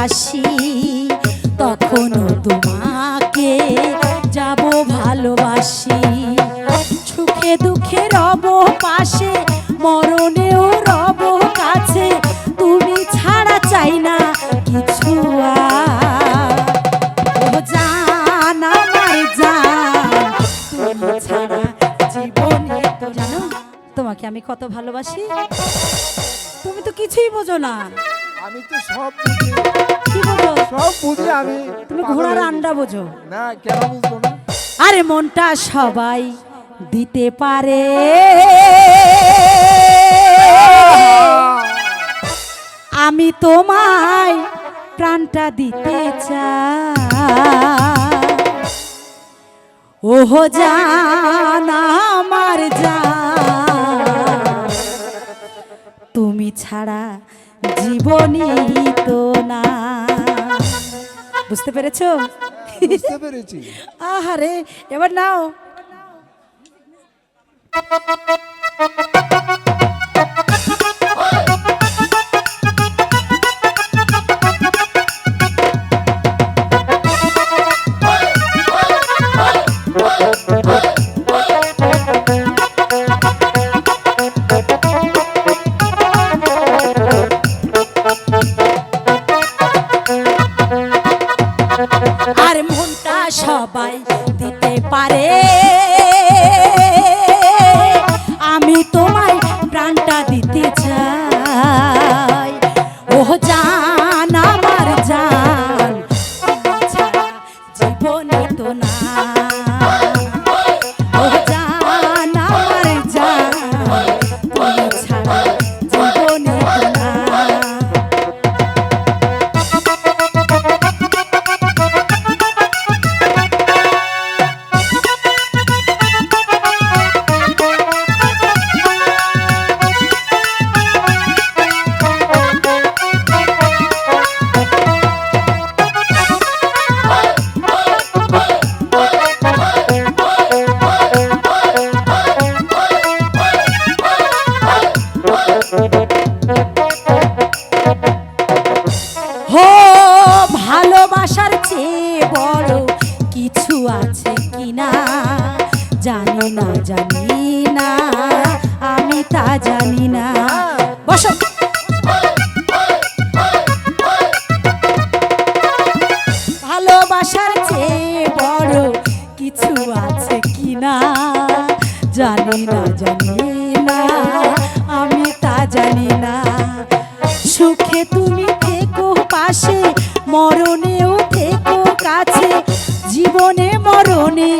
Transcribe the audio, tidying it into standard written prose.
আসি তখনও তোমাকে যাব ভালোবাসি। সুখে দুঃখে রব পাশে, মরণেও রব কাছে, তুমি ছাড়া চাই না কিছু আর। ও জান আমার জান, তুমি ছাড়া জীবনে তো জানো তোমাকে আমি কত ভালোবাসি। তুমি তো কিছুই বোঝো না। আমি তো সব বুঝি। কি বোঝো? সব বুঝি আমি। তুমি ঘোড়ার আন্ডা বোঝো না, কেন বুঝবো না? আরে মনটা সবাই দিতে পারে, আমি তোমায় প্রাণটা দিতে চাই। ওহো জান আমার জান, তুমি ছাড়া জীবনই তো না। বুঝতে পেরেছো? বুঝতে পেরেছি। আহারে এবার নাও। আর মনটা সবাই দিতে পারে, আমি তোমায় প্রাণটা দিতে চাই। ও জান আমার জান, তুমি ছাড়া জীবনে তো না। ও জান আমার জান, তুমি ছাড়া জীবনে তো না। হো ভালোবাসার চেয়ে বড় কিছু আছে কিনা জানি না, জানি না, আমি তা জানি না। বসো। ভালোবাসার চেয়ে বড় কিছু আছে কিনা জানি না, জানি না, আমি তা জানি না। সুখে তুমি থেকো পাশে, মরণেও থেকো কাছে, জীবনে মরণে